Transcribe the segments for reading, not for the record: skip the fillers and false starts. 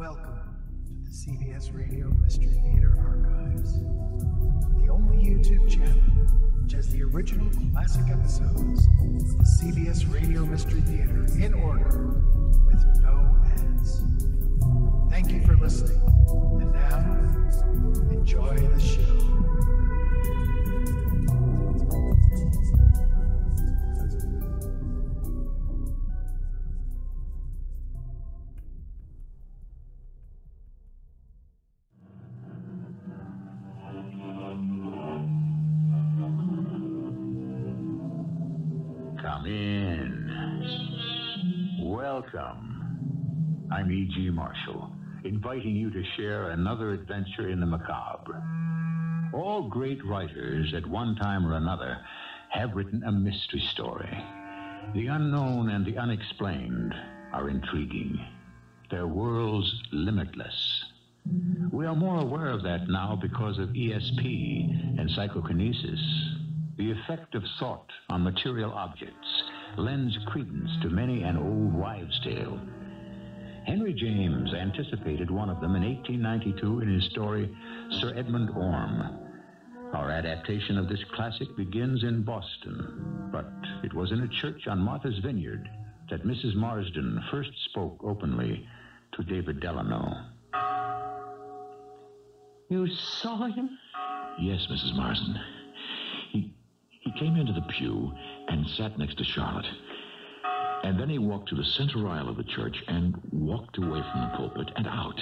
Welcome to the CBS Radio Mystery Theater Archives, the only YouTube channel which has the original classic episodes of the CBS Radio Mystery Theater in order with no ads. Thank you for listening, and now, enjoy the show. Come in. Welcome. I'm E.G. Marshall, inviting you to share another adventure in the macabre. All great writers, at one time or another, have written a mystery story. The unknown and the unexplained are intriguing. Their worlds limitless. We are more aware of that now because of ESP and psychokinesis. The effect of thought on material objects lends credence to many an old wives' tale. Henry James anticipated one of them in 1892 in his story, Sir Edmund Orme. Our adaptation of this classic begins in Boston, but it was in a church on Martha's Vineyard that Mrs. Marsden first spoke openly to David Delano. You saw him? Yes, Mrs. Marsden. He came into the pew and sat next to Charlotte. And then he walked to the center aisle of the church and walked away from the pulpit and out.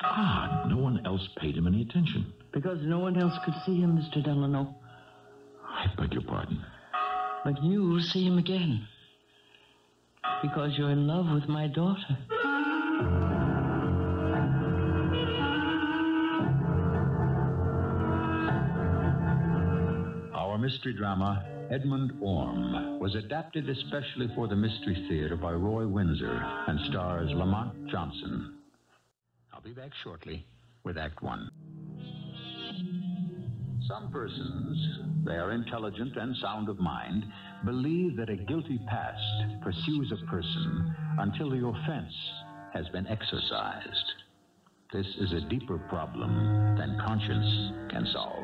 Odd, no one else paid him any attention. Because no one else could see him, Mr. Delano. I beg your pardon. But you see him again. Because you're in love with my daughter. Our mystery drama, Edmund Orme, was adapted especially for the Mystery Theater by Roy Winsor and stars Lamont Johnson. I'll be back shortly with Act One. Some persons, they are intelligent and sound of mind, believe that a guilty past pursues a person until the offense has been exorcised. This is a deeper problem than conscience can solve.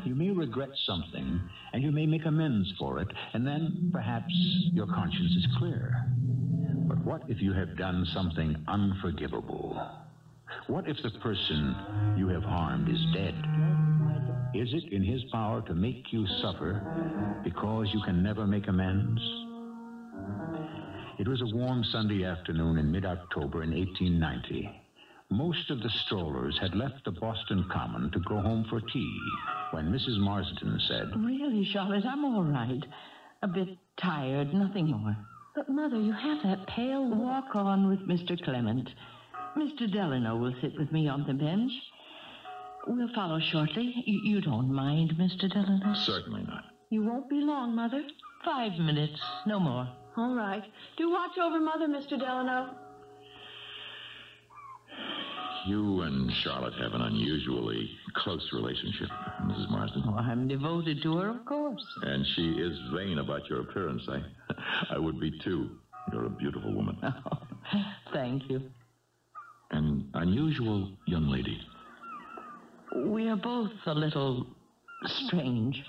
You may regret something, and you may make amends for it, and then perhaps your conscience is clear. But what if you have done something unforgivable? What if the person you have harmed is dead? Is it in his power to make you suffer because you can never make amends? It was a warm Sunday afternoon in mid-October in 1890. Most of the strollers had left the Boston Common to go home for tea when Mrs. Marsden said, Really, Charlotte, I'm all right. A bit tired, nothing more. But, Mother, you have that pale... Walk on with Mr. Clement. Mr. Delano will sit with me on the bench. We'll follow shortly. You don't mind, Mr. Delano? Certainly not. You won't be long, Mother. 5 minutes, no more. All right. Do watch over Mother, Mr. Delano. You and Charlotte have an unusually close relationship, Mrs. Marsden. Oh, I'm devoted to her, of course. And she is vain about your appearance. I would be, too. You're a beautiful woman. Oh, thank you. An unusual young lady. We are both a little strange.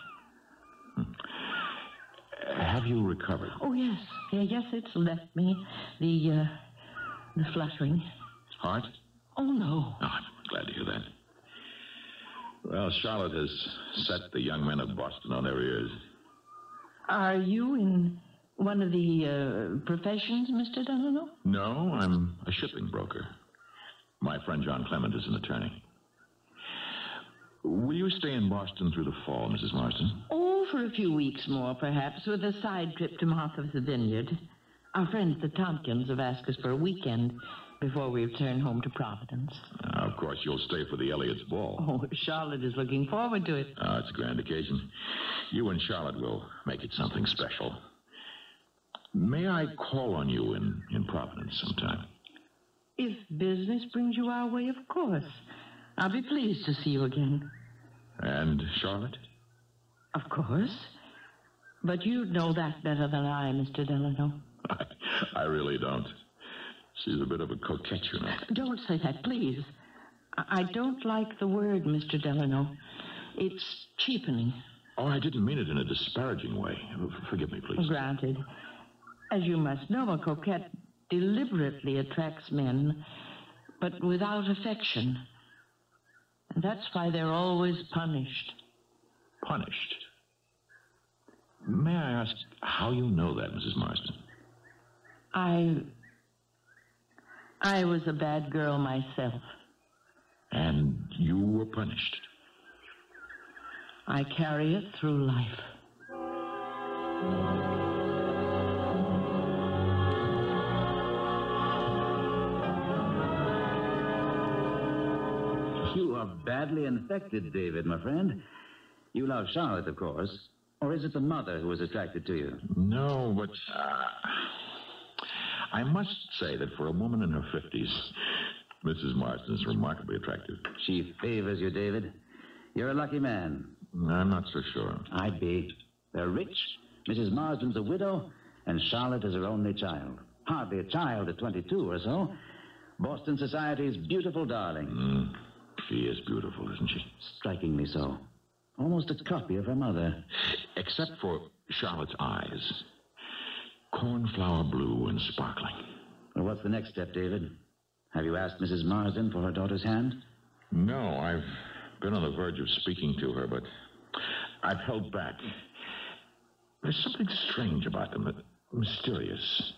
Have you recovered? Oh, yes. Yes, it's left me. The fluttering. Heart? Oh, no. Oh, I'm glad to hear that. Well, Charlotte has set the young men of Boston on their ears. Are you in one of the professions, Mr. Delano? No, I'm a shipping broker. My friend John Clement is an attorney. Will you stay in Boston through the fall, Mrs. Marsden? Oh, for a few weeks more, perhaps, with a side trip to Martha's Vineyard. Our friends, the Tompkins, have asked us for a weekend before we return home to Providence. Of course, you'll stay for the Elliott's ball. Oh, Charlotte is looking forward to it. It's a grand occasion. You and Charlotte will make it something special. May I call on you in Providence sometime? If business brings you our way, of course. I'll be pleased to see you again. And Charlotte? Of course. But you know that better than I, Mr. Delano. I really don't. She's a bit of a coquette, you know. Don't say that, please. I don't like the word, Mr. Delano. It's cheapening. Oh, I didn't mean it in a disparaging way. Forgive me, please. Granted. As you must know, a coquette deliberately attracts men, but without affection. And that's why they're always punished. Punished? May I ask how you know that, Mrs. Marsden? I was a bad girl myself. And you were punished? I carry it through life. You are badly infected, David, my friend. You love Charlotte, of course. Or is it the mother who is attracted to you? No, but I must say that for a woman in her 50s, Mrs. Marsden is remarkably attractive. She favors you, David. You're a lucky man. I'm not so sure. I'd be. They're rich. Mrs. Marsden's a widow, and Charlotte is her only child. Hardly a child at 22 or so. Boston society's beautiful darling. She is beautiful, isn't she? Strikingly so. Almost a copy of her mother. Except for Charlotte's eyes. Cornflower blue and sparkling. Well, what's the next step, David? Have you asked Mrs. Marsden for her daughter's hand? No, I've been on the verge of speaking to her, but I've held back. There's something strange about them, mysterious.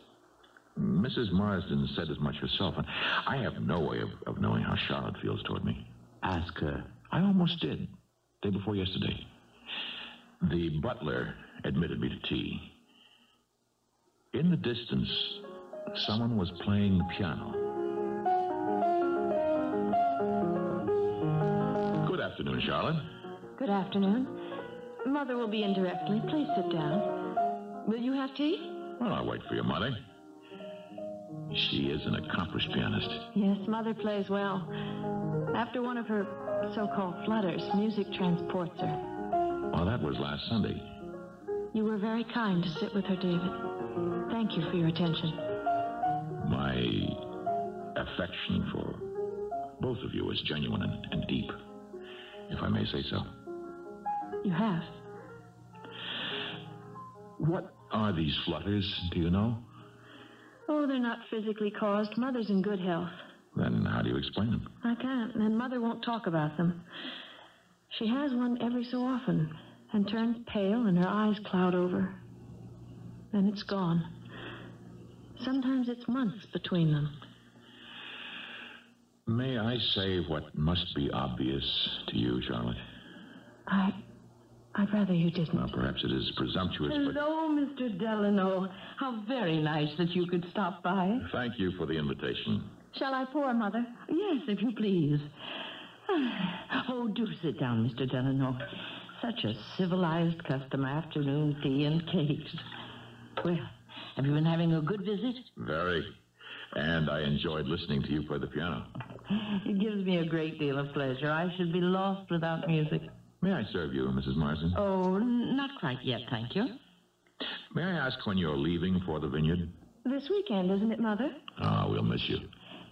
Mrs. Marsden said as much herself, and I have no way of knowing how Charlotte feels toward me. Ask her. I almost did. Day before yesterday. The butler admitted me to tea. In the distance, someone was playing the piano. Good afternoon, Charlotte. Good afternoon. Mother will be in directly. Please sit down. Will you have tea? Well, I'll wait for your mother. She is an accomplished pianist. Yes, Mother plays well. After one of her so-called flutters, music transports her. Well, that was last Sunday. You were very kind to sit with her, David. Thank you for your attention. My affection for both of you is genuine and deep, if I may say so. You have. What are these flutters, do you know? Oh, they're not physically caused. Mother's in good health. Then how do you explain them? I can't, and Mother won't talk about them. She has one every so often and turns pale and her eyes cloud over. Then it's gone. Sometimes it's months between them. May I say what must be obvious to you, Charlotte? I'd rather you didn't. Well, perhaps it is presumptuous, but... Hello, Mr. Delano. How very nice that you could stop by. Thank you for the invitation. Shall I pour, Mother? Yes, if you please. Oh, do sit down, Mr. Delano. Such a civilized custom, afternoon tea and cakes. Well, have you been having a good visit? Very. And I enjoyed listening to you play the piano. It gives me a great deal of pleasure. I should be lost without music. May I serve you, Mrs. Marsden? Oh, not quite yet, thank you. May I ask when you're leaving for the vineyard? This weekend, isn't it, Mother? Ah, we'll miss you.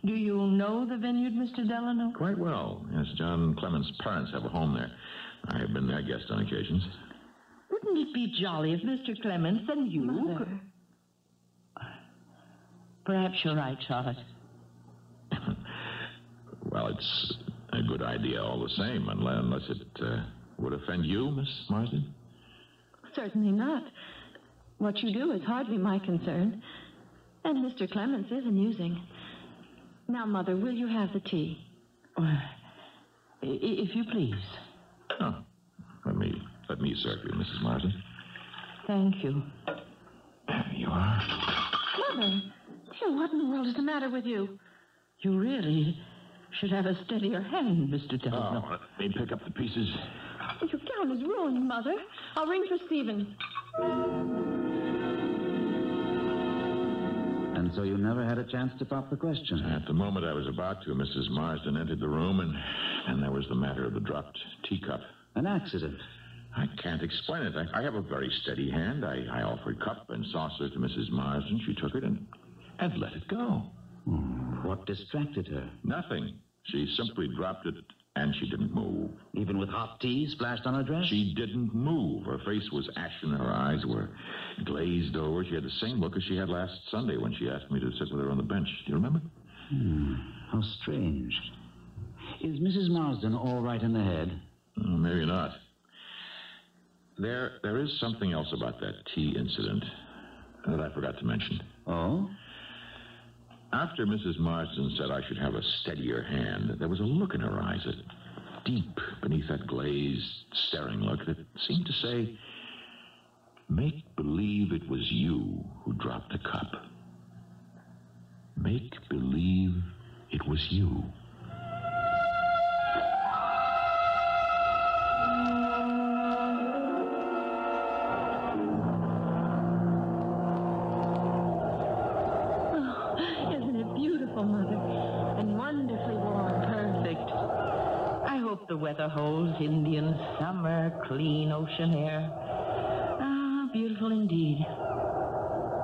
Do you know the vineyard, Mr. Delano? Quite well. Yes, John Clement's parents have a home there. I have been their guest on occasions. Wouldn't it be jolly if Mr. Clements and you Mother. could... Perhaps you're right, Charlotte. Well, it's a good idea all the same, unless it would offend you, Miss Marsden? Certainly not. What you do is hardly my concern. And Mr. Clements is amusing. Now, Mother, will you have the tea? If you please. Oh, let me serve you, Mrs. Marsden. Thank you. There you are. Mother, dear, what in the world is the matter with you? You really should have a steadier hand, Mr. Delano. Oh, let me pick up the pieces. Your gown is ruined, Mother. I'll ring for Stevens. And so you never had a chance to pop the question. At the moment I was about to, Mrs. Marsden entered the room, and there was the matter of the dropped teacup. An accident. I can't explain it. I have a very steady hand. I offered cup and saucer to Mrs. Marsden. She took it and let it go. What distracted her? Nothing. She simply dropped it, and she didn't move. Even with hot tea splashed on her dress? She didn't move. Her face was ashen. Her eyes were glazed over. She had the same look as she had last Sunday when she asked me to sit with her on the bench. Do you remember? How strange. Is Mrs. Marsden all right in the head? Maybe not. There is something else about that tea incident that I forgot to mention. Oh? After Mrs. Marsden said I should have a steadier hand, there was a look in her eyes, deep beneath that glazed, staring look that seemed to say, make believe it was you who dropped the cup. Make believe it was you. The weather holds Indian summer, clean ocean air. Ah, beautiful indeed.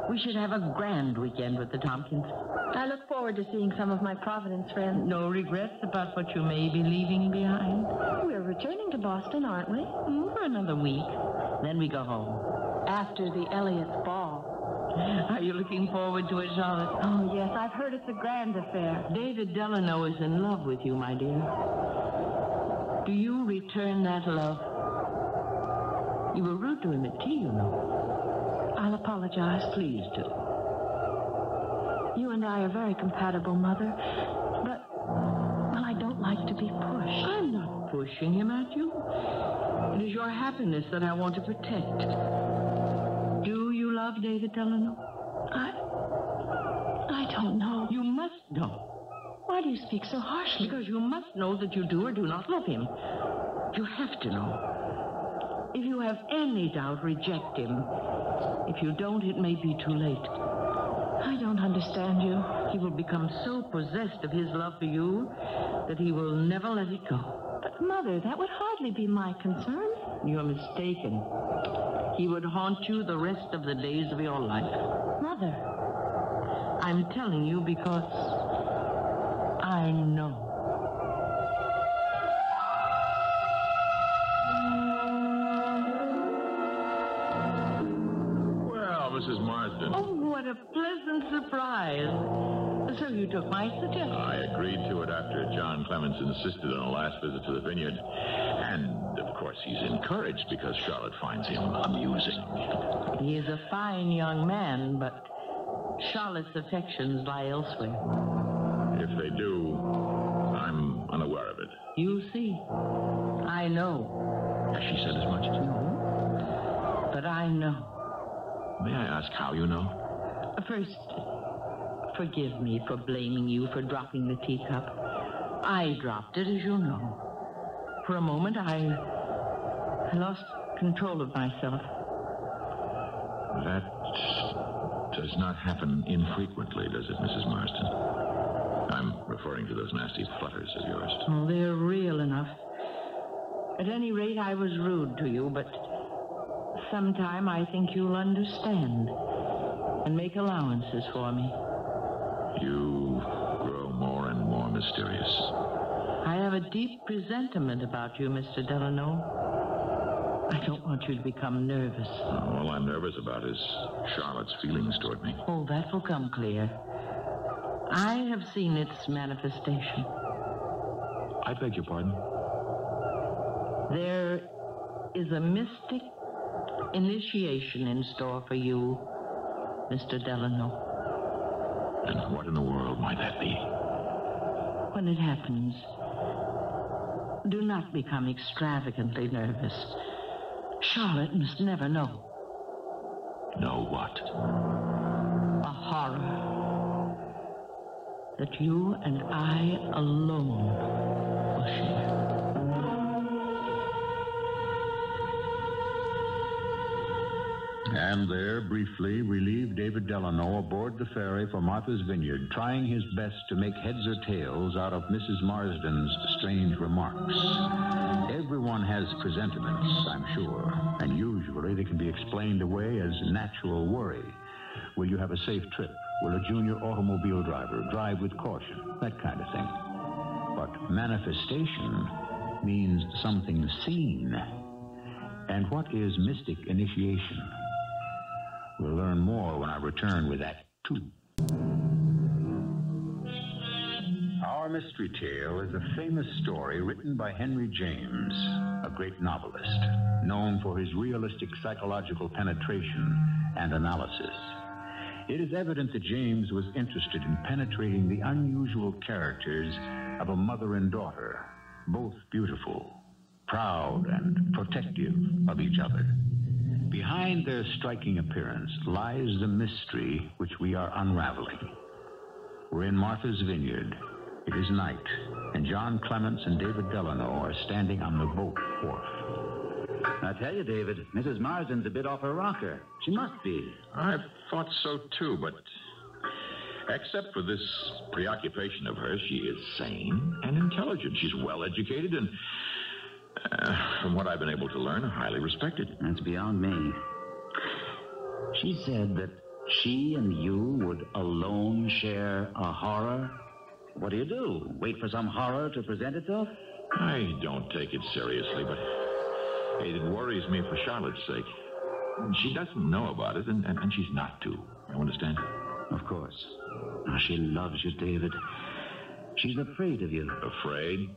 We should have a grand weekend with the Tompkins. I look forward to seeing some of my Providence friends. No regrets about what you may be leaving behind? We're returning to Boston, aren't we? For another week. Then we go home. After the Elliott's ball. Are you looking forward to it, Charlotte? Oh, yes. I've heard it's a grand affair. David Delano is in love with you, my dear. Do you return that love? You were rude to him at tea, you know. I'll apologize. Please do. You and I are very compatible, Mother. But, well, I don't like to be pushed. I'm not pushing him at you. It is your happiness that I want to protect. Do you love David Delano? I don't know. You must know. Why do you speak so harshly? Because you must know that you do or do not love him. You have to know. If you have any doubt, reject him. If you don't, it may be too late. I don't understand you. He will become so possessed of his love for you that he will never let it go. But, Mother, that would hardly be my concern. You're mistaken. He would haunt you the rest of the days of your life. Mother. I'm telling you because I know. Well, Mrs. Marsden. Oh, what a pleasant surprise. So you took my suggestion. I agreed to it after John Clements insisted on a last visit to the vineyard. And, of course, he's encouraged because Charlotte finds him amusing. He is a fine young man, but Charlotte's affections lie elsewhere. If they do, I'm unaware of it. You see, I know. Has she said as much? No, but I know. May I ask how you know? First, forgive me for blaming you for dropping the teacup. I dropped it, as you know. For a moment, I lost control of myself. That does not happen infrequently, does it, Mrs. Marsden? I'm referring to those nasty flutters of yours. Oh, they're real enough. At any rate, I was rude to you, but sometime I think you'll understand and make allowances for me. You grow more and more mysterious. I have a deep presentiment about you, Mr. Delano. I don't want you to become nervous. All I'm nervous about is Charlotte's feelings toward me. Oh, that will come clear. I have seen its manifestation. I beg your pardon? There is a mystic initiation in store for you, Mr. Delano. And what in the world might that be? When it happens, do not become extravagantly nervous. Charlotte must never know. Know what? A horror that you and I alone will share. And there, briefly, we leave David Delano aboard the ferry for Martha's Vineyard, trying his best to make heads or tails out of Mrs. Marsden's strange remarks. Everyone has presentiments, I'm sure, and usually they can be explained away as natural worry. Will you have a safe trip? Will a junior automobile driver drive with caution? That kind of thing. But manifestation means something seen. And what is mystic initiation? We'll learn more when I return with Act 2. Our mystery tale is a famous story written by Henry James, a great novelist, known for his realistic psychological penetration and analysis. It is evident that James was interested in penetrating the unusual characters of a mother and daughter, both beautiful, proud, and protective of each other. Behind their striking appearance lies the mystery which we are unraveling. We're in Martha's Vineyard. It is night, and John Clements and David Delano are standing on the boat wharf. I tell you, David, Mrs. Marsden's a bit off her rocker. She must be. I thought so, too, but except for this preoccupation of hers, she is sane and intelligent. She's well-educated and, from what I've been able to learn, highly respected. That's beyond me. She said that she and you would alone share a horror. What do? Wait for some horror to present itself? I don't take it seriously, but it worries me for Charlotte's sake. She doesn't know about it, and she's not to. You understand? Of course. Now, she loves you, David. She's afraid of you. Afraid?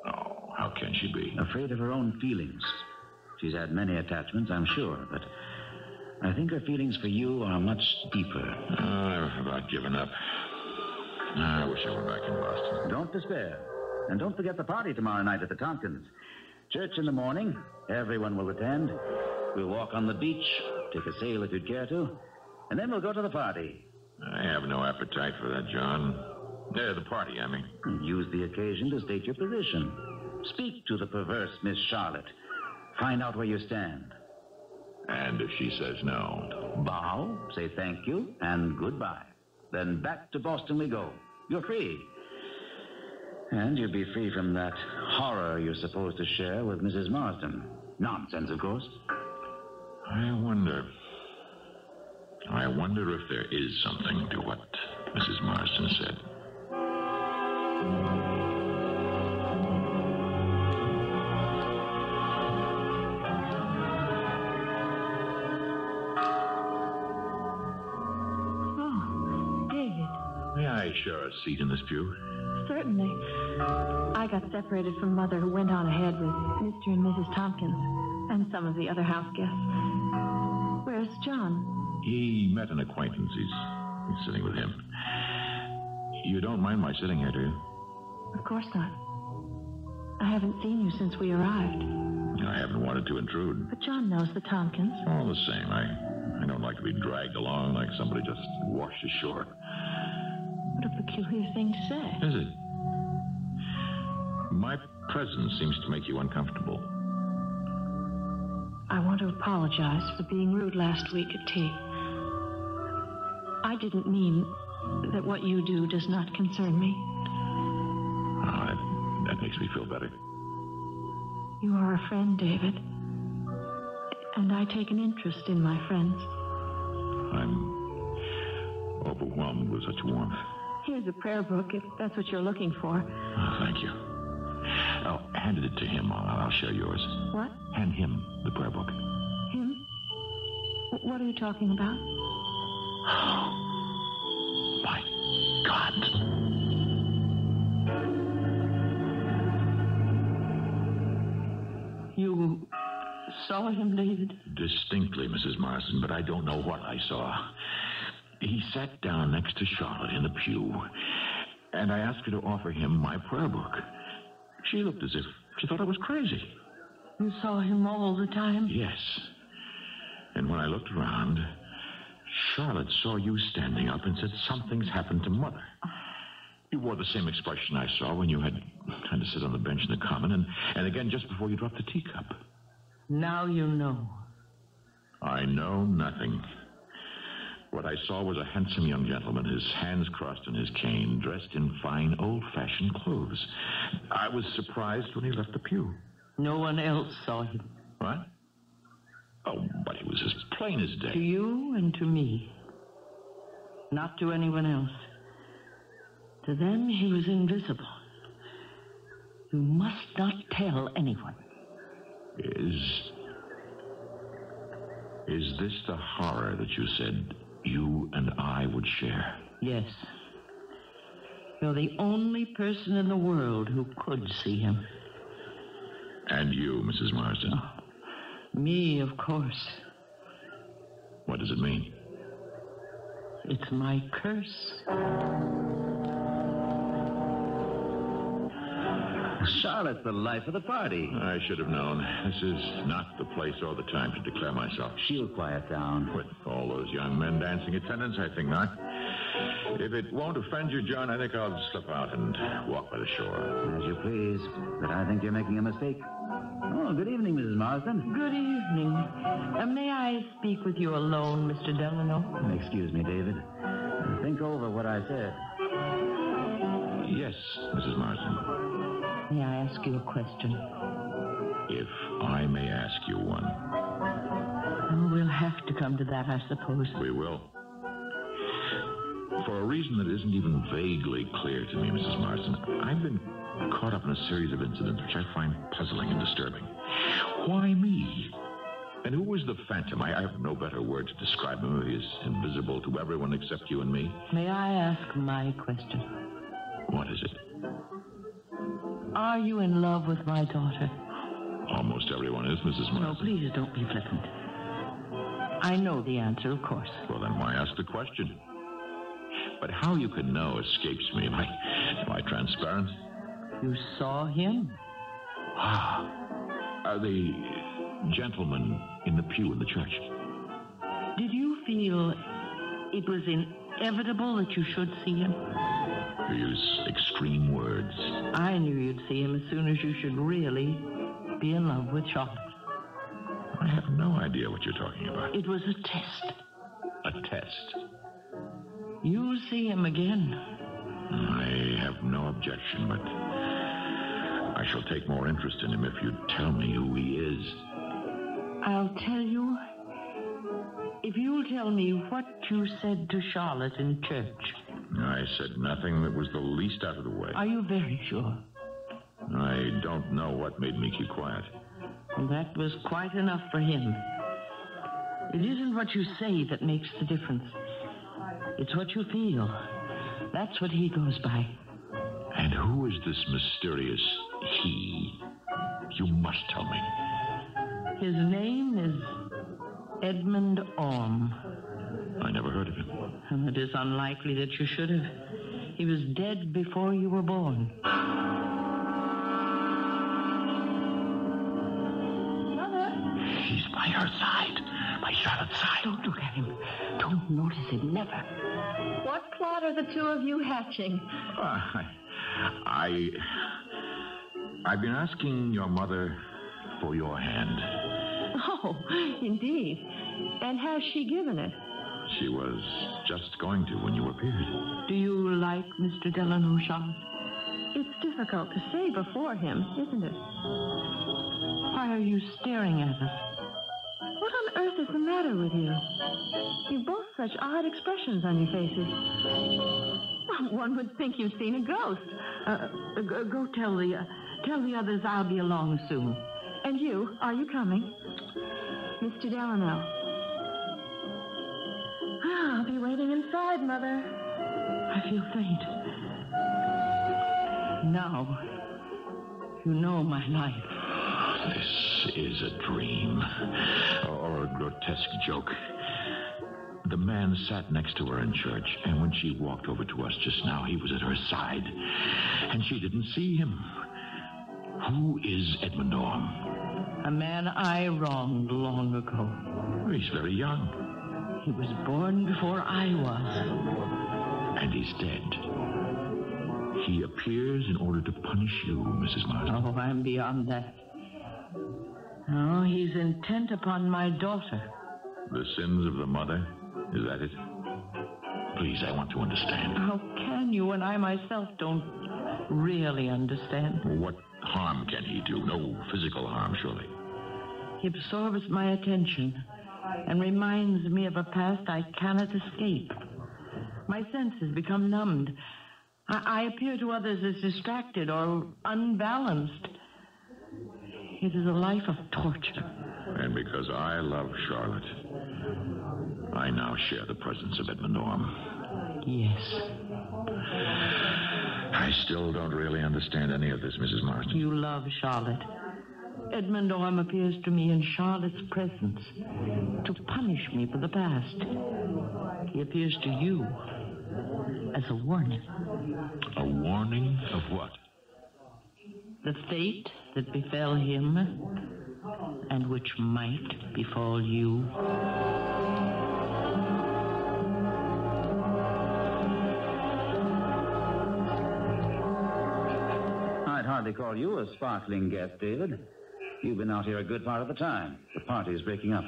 Oh, how can she be? Afraid of her own feelings. She's had many attachments, I'm sure, but I think her feelings for you are much deeper. I've about given up. I wish I were back in Boston. Don't despair. And don't forget the party tomorrow night at the Tompkins. Church in the morning. Everyone will attend. We'll walk on the beach, take a sail if you'd care to, and then we'll go to the party. I have no appetite for that, John. The party, I mean. Use the occasion to state your position. Speak to the perverse Miss Charlotte. Find out where you stand. And if she says no? Bow, say thank you, and goodbye. Then back to Boston we go. You're free. And you'll be free from that horror you're supposed to share with Mrs. Marsden. Nonsense, of course. I wonder if there is something to what Mrs. Marsden said. Oh, David. May I share a seat in this pew? Certainly. I got separated from Mother, who went on ahead with Mr. and Mrs. Tompkins and some of the other house guests. Where's John? He met an acquaintance. He's sitting with him. You don't mind my sitting here, do you? Of course not. I haven't seen you since we arrived. I haven't wanted to intrude. But John knows the Tompkins. All the same, I don't like to be dragged along like somebody just washed ashore. What a peculiar thing to say. Is it? My presence seems to make you uncomfortable. I want to apologize for being rude last week at tea. I didn't mean that what you do does not concern me. Oh, that makes me feel better. You are a friend, David. And I take an interest in my friends. I'm overwhelmed with such warmth. Here's a prayer book, if that's what you're looking for. Oh, thank you. Oh, handed it to him. I'll share yours. What? Hand him the prayer book. Him? What are you talking about? Oh, my God. You saw him, David? Distinctly, Mrs. Marsden, but I don't know what I saw. He sat down next to Charlotte in the pew, and I asked her to offer him my prayer book. She looked as if she thought I was crazy. You saw him all the time? Yes. And when I looked around, Charlotte saw you standing up and said, "Something's happened to Mother." You wore the same expression I saw when you had to sit on the bench in the common, and again just before you dropped the teacup. Now you know. I know nothing. What I saw was a handsome young gentleman, his hands crossed on his cane, dressed in fine, old-fashioned clothes. I was surprised when he left the pew. No one else saw him. What? Oh, but he was as plain as day. To you and to me. Not to anyone else. To them, he was invisible. You must not tell anyone. Is this the horror that you said you and I would share? Yes. You're the only person in the world who could see him. And you, Mrs. Marsden? Oh, me, of course. What does it mean? It's my curse. Charlotte's the life of the party. I should have known. This is not the place or the time to declare myself. She'll quiet down. With all those young men dancing attendance, I think not. If it won't offend you, John, I think I'll slip out and walk by the shore. As you please. But I think you're making a mistake. Oh, good evening, Mrs. Marsden. Good evening. May I speak with you alone, Mr. Delano? Excuse me, David. Think over what I said. Yes, Mrs. Marsden. May I ask you a question? If I may ask you one. Oh, we'll have to come to that, I suppose. We will. For a reason that isn't even vaguely clear to me, Mrs. Marsden, I've been caught up in a series of incidents which I find puzzling and disturbing. Why me? And who was the phantom? I have no better word to describe him. He is invisible to everyone except you and me. May I ask my question? What is it? Are you in love with my daughter? Almost everyone is, Mrs. Marsden. No, please don't be flippant. I know the answer, of course. Well, then why ask the question? But how you can know escapes me. Am I transparent? You saw him? The gentleman in the pew in the church. Did you feel it was inevitable that you should see him? You use extreme words. I knew you'd see him as soon as you should really be in love with Charlotte. I have no idea what you're talking about. It was a test. A test? You'll see him again. I have no objection, but I shall take more interest in him if you tell me who he is. I'll tell you if you'll tell me what you said to Charlotte in church. I said nothing that was the least out of the way. Are you very sure? I don't know what made me keep quiet. Well, that was quite enough for him. It isn't what you say that makes the difference. It's what you feel. That's what he goes by. And who is this mysterious he? You must tell me. His name is EDMUND ORME. I never heard of him. And it is unlikely that you should have. He was dead before you were born. Mother? He's by her side. By Charlotte's side. Don't look at him. Don't notice him. Never. What plot are the two of you hatching? I've been asking your mother for your hand. Oh, indeed. And has she given it? She was just going to when you appeared. Do you like Mr. Delano, Charlotte? It's difficult to say before him, isn't it? Why are you staring at us? What on earth is the matter with you? You've both such odd expressions on your faces. Well, one would think you'd seen a ghost. Go tell the others I'll be along soon. And you, are you coming? Mr. Delano. I'll be waiting inside, Mother. I feel faint. Now, you know my life. This is a dream. Or a grotesque joke. The man sat next to her in church, and when she walked over to us just now, he was at her side. And she didn't see him. Who is EDMUND ORME? A man I wronged long ago. He's very young. He was born before I was. And he's dead. He appears in order to punish you, Mrs. Marsden. Oh, I'm beyond that. No, he's intent upon my daughter. The sins of the mother? Is that it? Please, I want to understand. How can you when I myself don't really understand? What harm can he do? No physical harm, surely. He absorbs my attention and reminds me of a past I cannot escape. My senses become numbed. I appear to others as distracted or unbalanced. It is a life of torture. And because I love Charlotte, I now share the presence of Edmund Orme. Yes. I still don't really understand any of this, Mrs. Marston. You love Charlotte. Edmund Orme appears to me in Charlotte's presence to punish me for the past. He appears to you as a warning. A warning of what? The fate that befell him and which might befall you. I'd hardly call you a sparkling guest, David. You've been out here a good part of the time. The party's breaking up.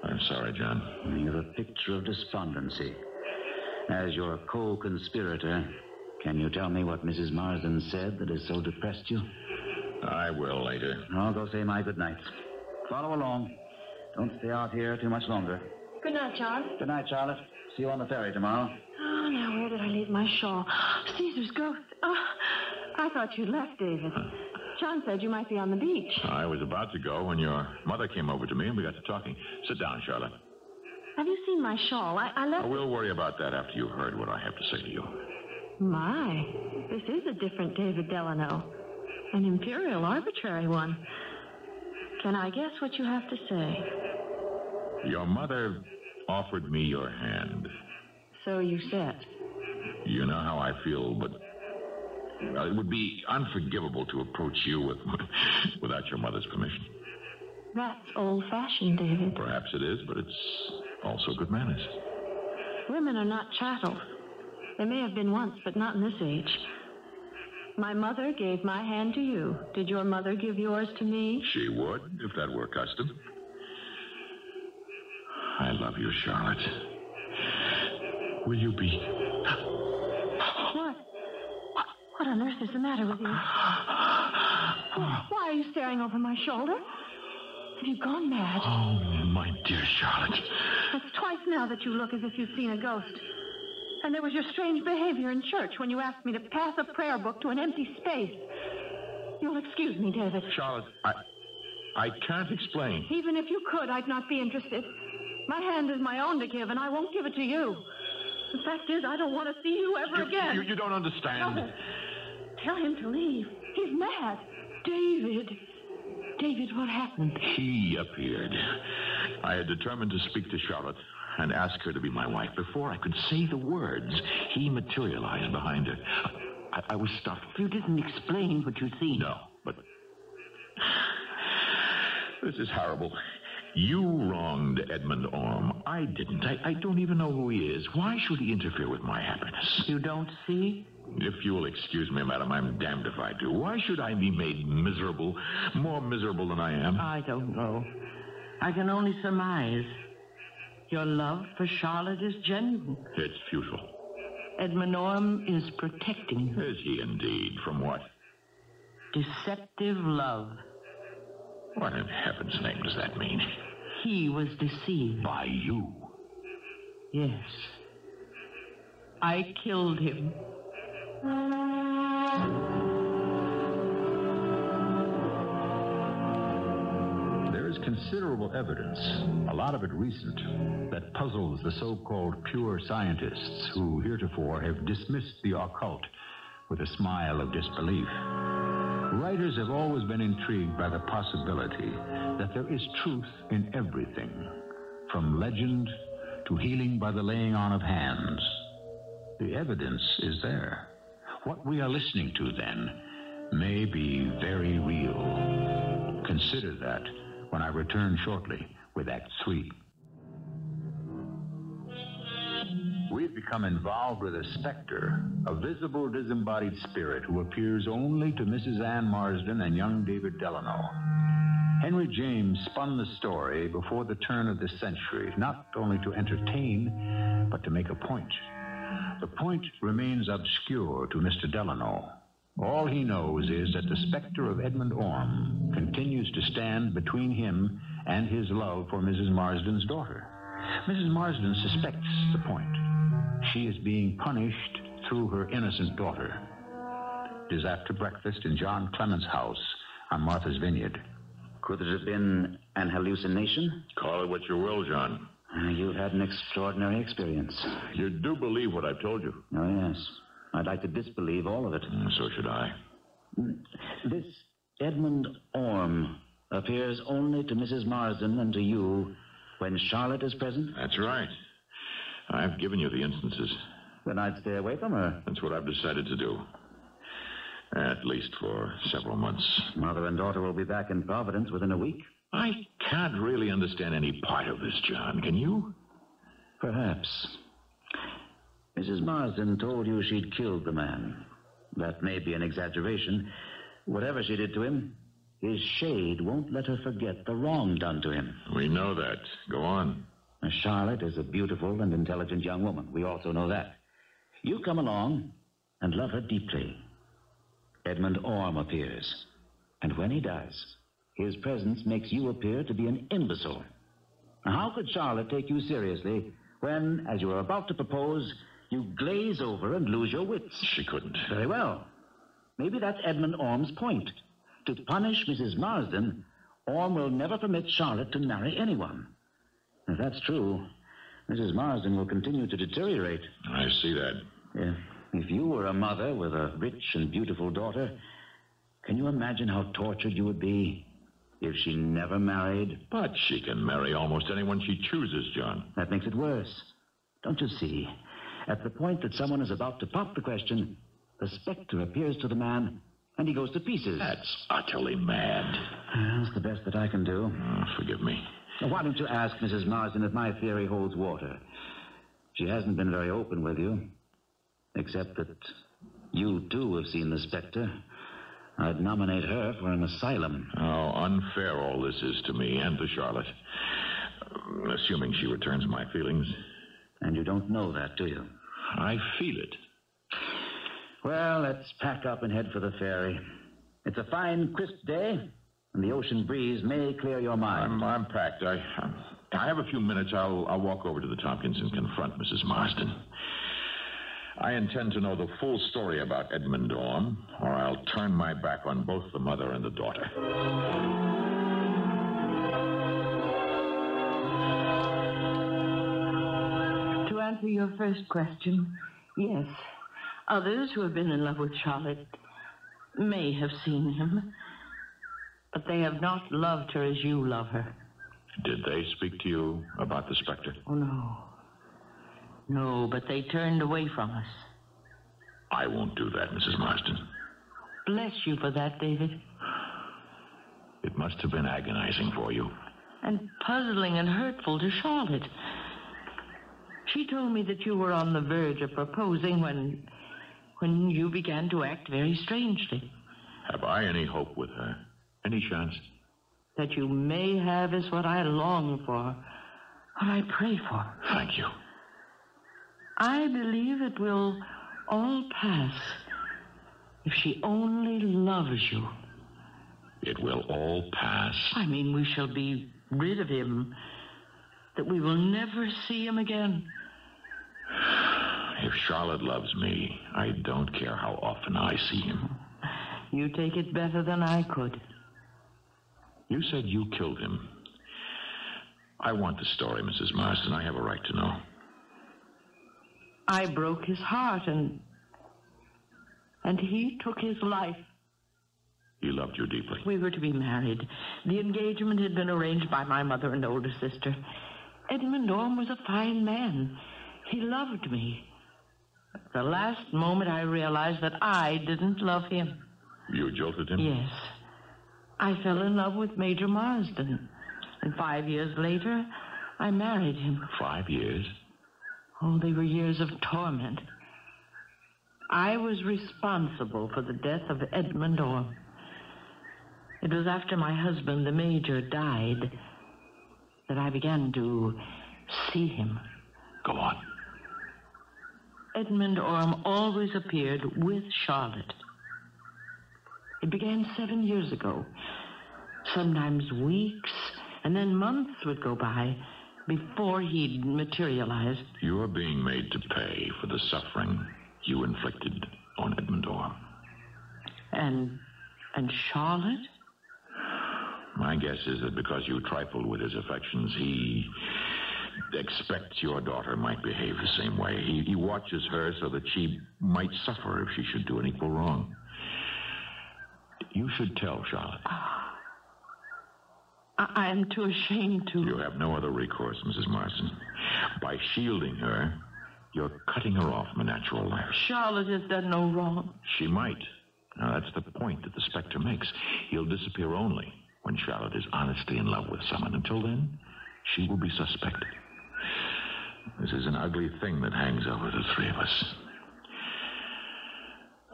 I'm sorry, John. You're a picture of despondency. As your co-conspirator, can you tell me what Mrs. Marsden said that has so depressed you? I will later. I'll go say my good nights. Follow along. Don't stay out here too much longer. Good night, John. Good night, Charlotte. See you on the ferry tomorrow. Oh, now where did I leave my shawl? Caesar's ghost. Oh, I thought you'd left, David. John said you might be on the beach. I was about to go when your mother came over to me and we got to talking. Sit down, Charlotte. Have you seen my shawl? I left... We'll worry about that after you've heard what I have to say to you. My, this is a different David Delano. An imperial arbitrary one. Can I guess what you have to say? Your mother offered me your hand. So you said. You know how I feel, but it would be unforgivable to approach you without your mother's permission. That's old-fashioned, David. Perhaps it is, but it's also good manners. Women are not chattel. They may have been once, but not in this age. My mother gave my hand to you. Did your mother give yours to me? She would, if that were custom. I love you, Charlotte. Will you be... What? What on earth is the matter with you? Why are you staring over my shoulder? Have you gone mad? Oh, my dear Charlotte. It's twice now that you look as if you've seen a ghost. And there was your strange behavior in church when you asked me to pass a prayer book to an empty space. You'll excuse me, David. Charlotte, I can't explain. Even if you could, I'd not be interested. My hand is my own to give, and I won't give it to you. The fact is, I don't want to see you ever again. You don't understand. No. Tell him to leave. He's mad. David. David, what happened? He appeared. I had determined to speak to Charlotte and ask her to be my wife. Before I could say the words, he materialized behind her. I was startled. You didn't explain what you'd seen. No, but... This is horrible. You wronged Edmund Orme. I didn't. I don't even know who he is. Why should he interfere with my happiness? You don't see? If you'll excuse me, madam, I'm damned if I do. Why should I be made miserable, more miserable than I am? I don't know. I can only surmise. Your love for Charlotte is genuine. It's futile. Edmund Orme is protecting her. Is he indeed? From what? Deceptive love. What in heaven's name does that mean? He was deceived. By you? Yes. I killed him. There is considerable evidence, a lot of it recent, that puzzles the so-called pure scientists who heretofore have dismissed the occult with a smile of disbelief. Writers have always been intrigued by the possibility that there is truth in everything, from legend to healing by the laying on of hands. The evidence is there. What we are listening to, then, may be very real. Consider that when I return shortly with Act 3. We've become involved with a specter, a visible disembodied spirit who appears only to Mrs. Ann Marsden and young David Delano. Henry James spun the story before the turn of this century, not only to entertain, but to make a point. The point remains obscure to Mr. Delano. All he knows is that the specter of Edmund Orme continues to stand between him and his love for Mrs. Marsden's daughter. Mrs. Marsden suspects the point. She is being punished through her innocent daughter. It is after breakfast in John Clement's house on Martha's Vineyard. Could it have been an hallucination? Call it what you will, John. You've had an extraordinary experience. You do believe what I've told you? Oh, yes. I'd like to disbelieve all of it. So should I. This Edmund Orme appears only to Mrs. Marsden and to you when Charlotte is present? That's right. I've given you the instances. Then I'd stay away from her. That's what I've decided to do. At least for several months. Mother and daughter will be back in Providence within a week. I can't really understand any part of this, John. Can you? Perhaps. Mrs. Marsden told you she'd killed the man. That may be an exaggeration. Whatever she did to him, his shade won't let her forget the wrong done to him. We know that. Go on. Charlotte is a beautiful and intelligent young woman. We also know that. You come along and love her deeply. Edmund Orme appears. And when he does, his presence makes you appear to be an imbecile. Now, how could Charlotte take you seriously when, as you are about to propose, you glaze over and lose your wits? She couldn't. Very well. Maybe that's Edmund Orme's point. To punish Mrs. Marsden, Orme will never permit Charlotte to marry anyone. If that's true, Mrs. Marsden will continue to deteriorate. I see that. If you were a mother with a rich and beautiful daughter, can you imagine how tortured you would be if she never married? But she can marry almost anyone she chooses, John. That makes it worse. Don't you see? At the point that someone is about to pop the question, the specter appears to the man, and he goes to pieces. That's utterly mad. That's the best that I can do. Forgive me. Why don't you ask Mrs. Marsden if my theory holds water? She hasn't been very open with you, except that you, too, have seen the specter. I'd nominate her for an asylum. How unfair all this is to me and to Charlotte. Assuming she returns my feelings. And you don't know that, do you? I feel it. Well, let's pack up and head for the ferry. It's a fine, crisp day, and the ocean breeze may clear your mind. I'm packed. I have a few minutes. I'll walk over to the Tompkins and confront Mrs. Marsden. I intend to know the full story about Edmund Orme, or I'll turn my back on both the mother and the daughter. To answer your first question, yes. Others who have been in love with Charlotte may have seen him, but they have not loved her as you love her. Did they speak to you about the specter? Oh, no. No, but they turned away from us. I won't do that, Mrs. Marsden. Bless you for that, David. It must have been agonizing for you. And puzzling and hurtful to Charlotte. She told me that you were on the verge of proposing when you began to act very strangely. Have I any hope with her? Any chance? That you may have is what I long for, what I pray for. Thank you. I believe it will all pass if she only loves you. It will all pass. I mean, we shall be rid of him, that we will never see him again. If Charlotte loves me, I don't care how often I see him. You take it better than I could. You said you killed him. I want the story, Mrs. Marsden. I have a right to know. I broke his heart, and he took his life. He loved you deeply. We were to be married. The engagement had been arranged by my mother and older sister. Edmund Orme was a fine man. He loved me. At the last moment, I realized that I didn't love him. You jilted him? Yes. I fell in love with Major Marsden. And 5 years later, I married him. 5 years? Oh, they were years of torment. I was responsible for the death of Edmund Orme. It was after my husband, the Major, died that I began to see him. Go on. Edmund Orme always appeared with Charlotte. It began 7 years ago. Sometimes weeks, and then months would go by before he'd materialized. You're being made to pay for the suffering you inflicted on Edmund Orme. And Charlotte? My guess is that because you trifled with his affections, he expects your daughter might behave the same way. He watches her so that she might suffer if she should do an equal wrong. You should tell Charlotte. I am too ashamed to. You have no other recourse, Mrs. Marston. By shielding her, you're cutting her off from a natural life. Charlotte has done no wrong. She might. Now, that's the point that the specter makes. He'll disappear only when Charlotte is honestly in love with someone. Until then, she will be suspected. This is an ugly thing that hangs over the three of us.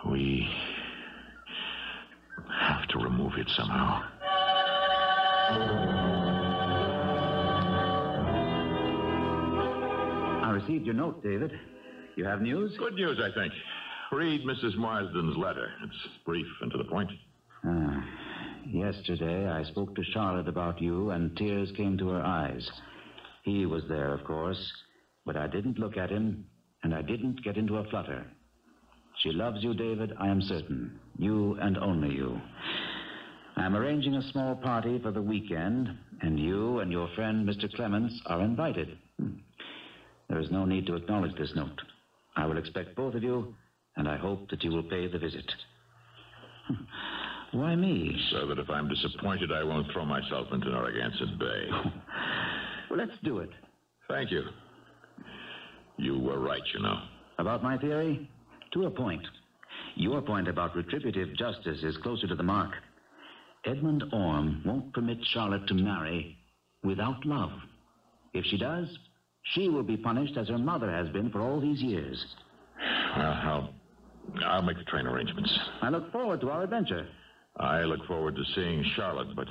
We have to remove it somehow. I received your note, David. You have news? Good news, I think. Read Mrs. Marsden's letter. It's brief and to the point. Yesterday, I spoke to Charlotte about you, and tears came to her eyes. He was there, of course, but I didn't look at him, and I didn't get into a flutter. She loves you, David, I am certain. You and only you. I'm arranging a small party for the weekend, and you and your friend, Mr. Clements, are invited. There is no need to acknowledge this note. I will expect both of you, and I hope that you will pay the visit. Why me? So that if I'm disappointed, I won't throw myself into Narragansett Bay. Well, let's do it. Thank you. You were right, you know. About my theory? To a point. Your point about retributive justice is closer to the mark. Edmund Orme won't permit Charlotte to marry without love. If she does, she will be punished as her mother has been for all these years. Well, I'll make the train arrangements. I look forward to our adventure. I look forward to seeing Charlotte, but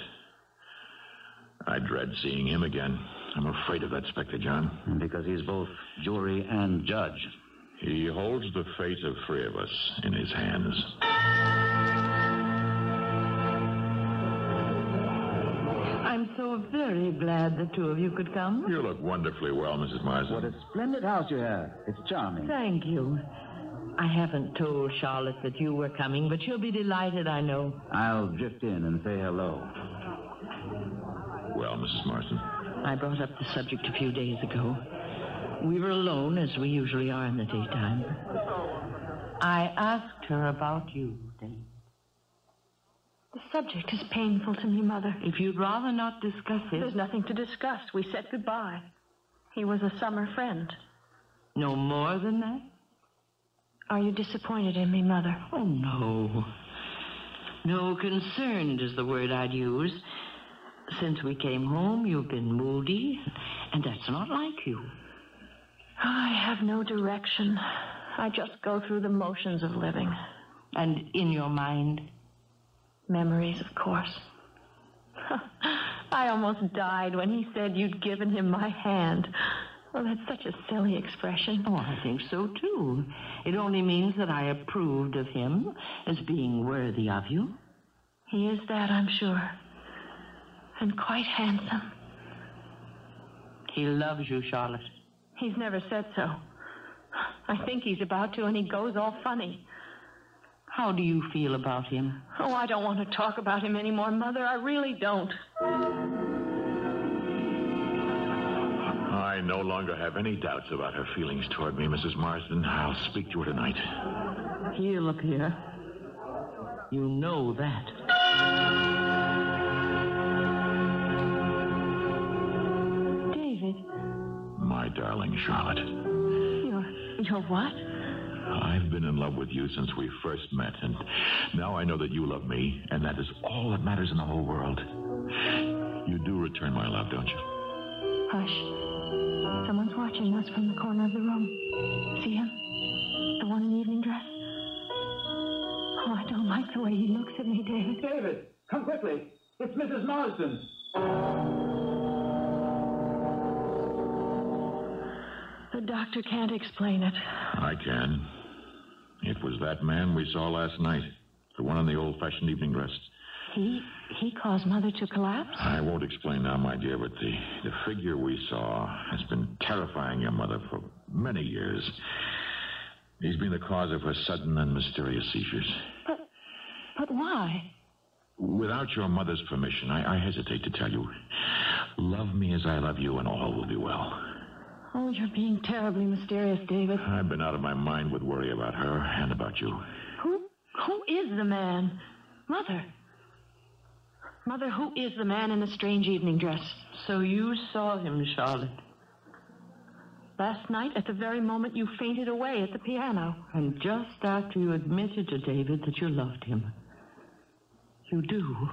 I dread seeing him again. I'm afraid of that specter, John. Because he's both jury and judge. He holds the fate of three of us in his hands. I'm so very glad the two of you could come. You look wonderfully well, Mrs. Marsden. What a splendid house you have. It's charming. Thank you. I haven't told Charlotte that you were coming, but she'll be delighted, I know. I'll drift in and say hello. Well, Mrs. Marsden? I brought up the subject a few days ago. We were alone, as we usually are in the daytime. I asked her about you, Dave. The subject is painful to me, Mother. If you'd rather not discuss it... There's nothing to discuss. We said goodbye. He was a summer friend. No more than that? Are you disappointed in me, Mother? Oh, no. No, concerned is the word I'd use. Since we came home, you've been moody, and that's not like you. I have no direction. I just go through the motions of living. And in your mind? Memories, of course. I almost died when he said you'd given him my hand. Well, that's such a silly expression. Oh, I think so, too. It only means that I approved of him as being worthy of you. He is that, I'm sure. And quite handsome. He loves you, Charlotte. He's never said so. I think he's about to, and he goes all funny. How do you feel about him? Oh, I don't want to talk about him anymore, Mother. I really don't. I no longer have any doubts about her feelings toward me, Mrs. Marsden. I'll speak to her tonight. Here, look here. You know that. David. My darling Charlotte. You're what? I've been in love with you since we first met, and now I know that you love me, and that is all that matters in the whole world. You do return my love, don't you? Hush. Someone's watching us from the corner of the room. See him? The one in the evening dress? Oh, I don't like the way he looks at me, David. David, come quickly. It's Mrs. Marsden. The doctor can't explain it. I can. It was that man we saw last night, the one in the old-fashioned evening dress. He caused Mother to collapse? I won't explain now, my dear, but the figure we saw has been terrifying your mother for many years. He's been the cause of her sudden and mysterious seizures. But why? Without your mother's permission, I hesitate to tell you. Love me as I love you, and all will be well. Oh, you're being terribly mysterious, David. I've been out of my mind with worry about her and about you. Who is the man? Mother. Mother, who is the man in the strange evening dress? So you saw him, Charlotte. Last night, at the very moment you fainted away at the piano. And just after you admitted to David that you loved him. You do.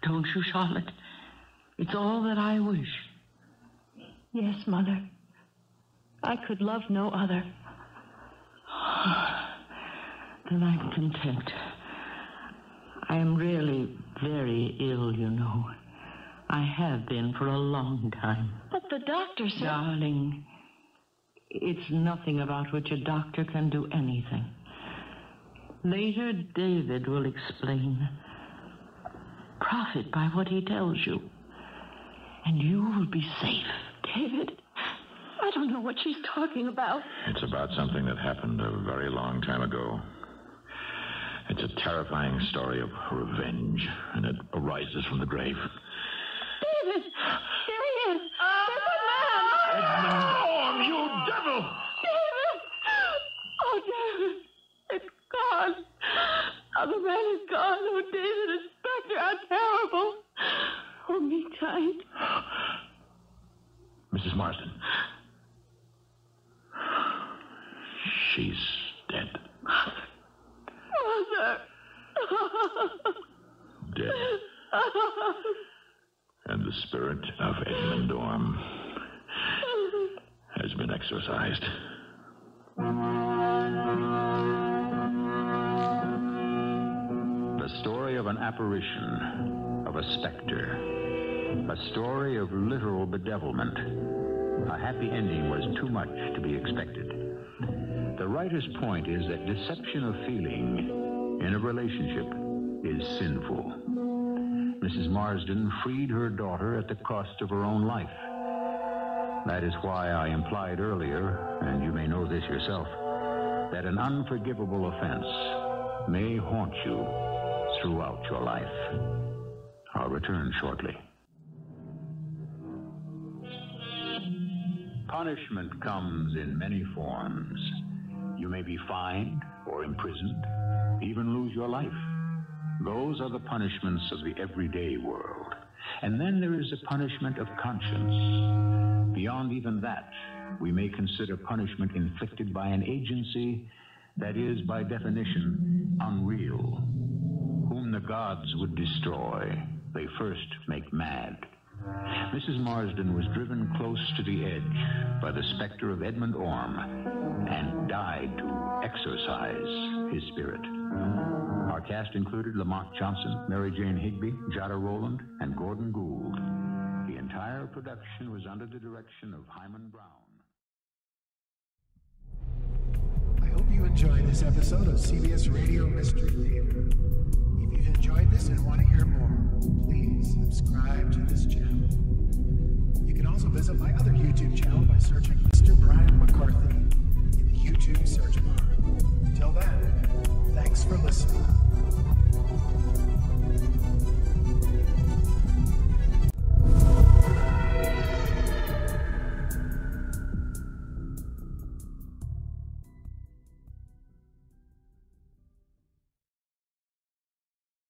Don't you, Charlotte? It's all that I wish. Yes, Mother. I could love no other. Then I'm content. I am really very ill, you know. I have been for a long time. But the doctor said... Darling, it's nothing about which a doctor can do anything. Later, David will explain. Profit by what he tells you. And you will be safe. David, I don't know what she's talking about. It's about something that happened a very long time ago. It's a terrifying story of revenge, and it arises from the grave. David! Here he is! There's that man! EDMUND ORME, you devil! David! Oh, David! It's gone! Oh, the man is gone! Oh, David, Inspector, how terrible! Hold me tight. Mrs. Marsden. She's dead. Mother! Dead. And the spirit of EDMUND ORME has been exorcised. The story of an apparition, of a specter, a story of literal bedevilment. A happy ending was too much to be expected. The writer's point is that deception of feeling in a relationship is sinful. Mrs. Marsden freed her daughter at the cost of her own life. That is why I implied earlier, and you may know this yourself, that an unforgivable offense may haunt you throughout your life. I'll return shortly. Punishment comes in many forms. You may be fined or imprisoned, even lose your life. Those are the punishments of the everyday world. And then there is the punishment of conscience. Beyond even that, we may consider punishment inflicted by an agency that is, by definition, unreal. Whom the gods would destroy, they first make mad. Mrs. Marsden was driven close to the edge by the specter of EDMUND ORME and died to exorcise his spirit. Our cast included Lamont Johnson, Mary Jane Higby, Jada Rowland, and Gordon Gould. The entire production was under the direction of Hyman Brown. I hope you enjoyed this episode of CBS Radio Mystery Theater. If you've enjoyed this and want to hear more, please subscribe to this channel. You can also visit my other YouTube channel by searching Mr. Brian McCarthy in the YouTube search bar. Until then, thanks for listening.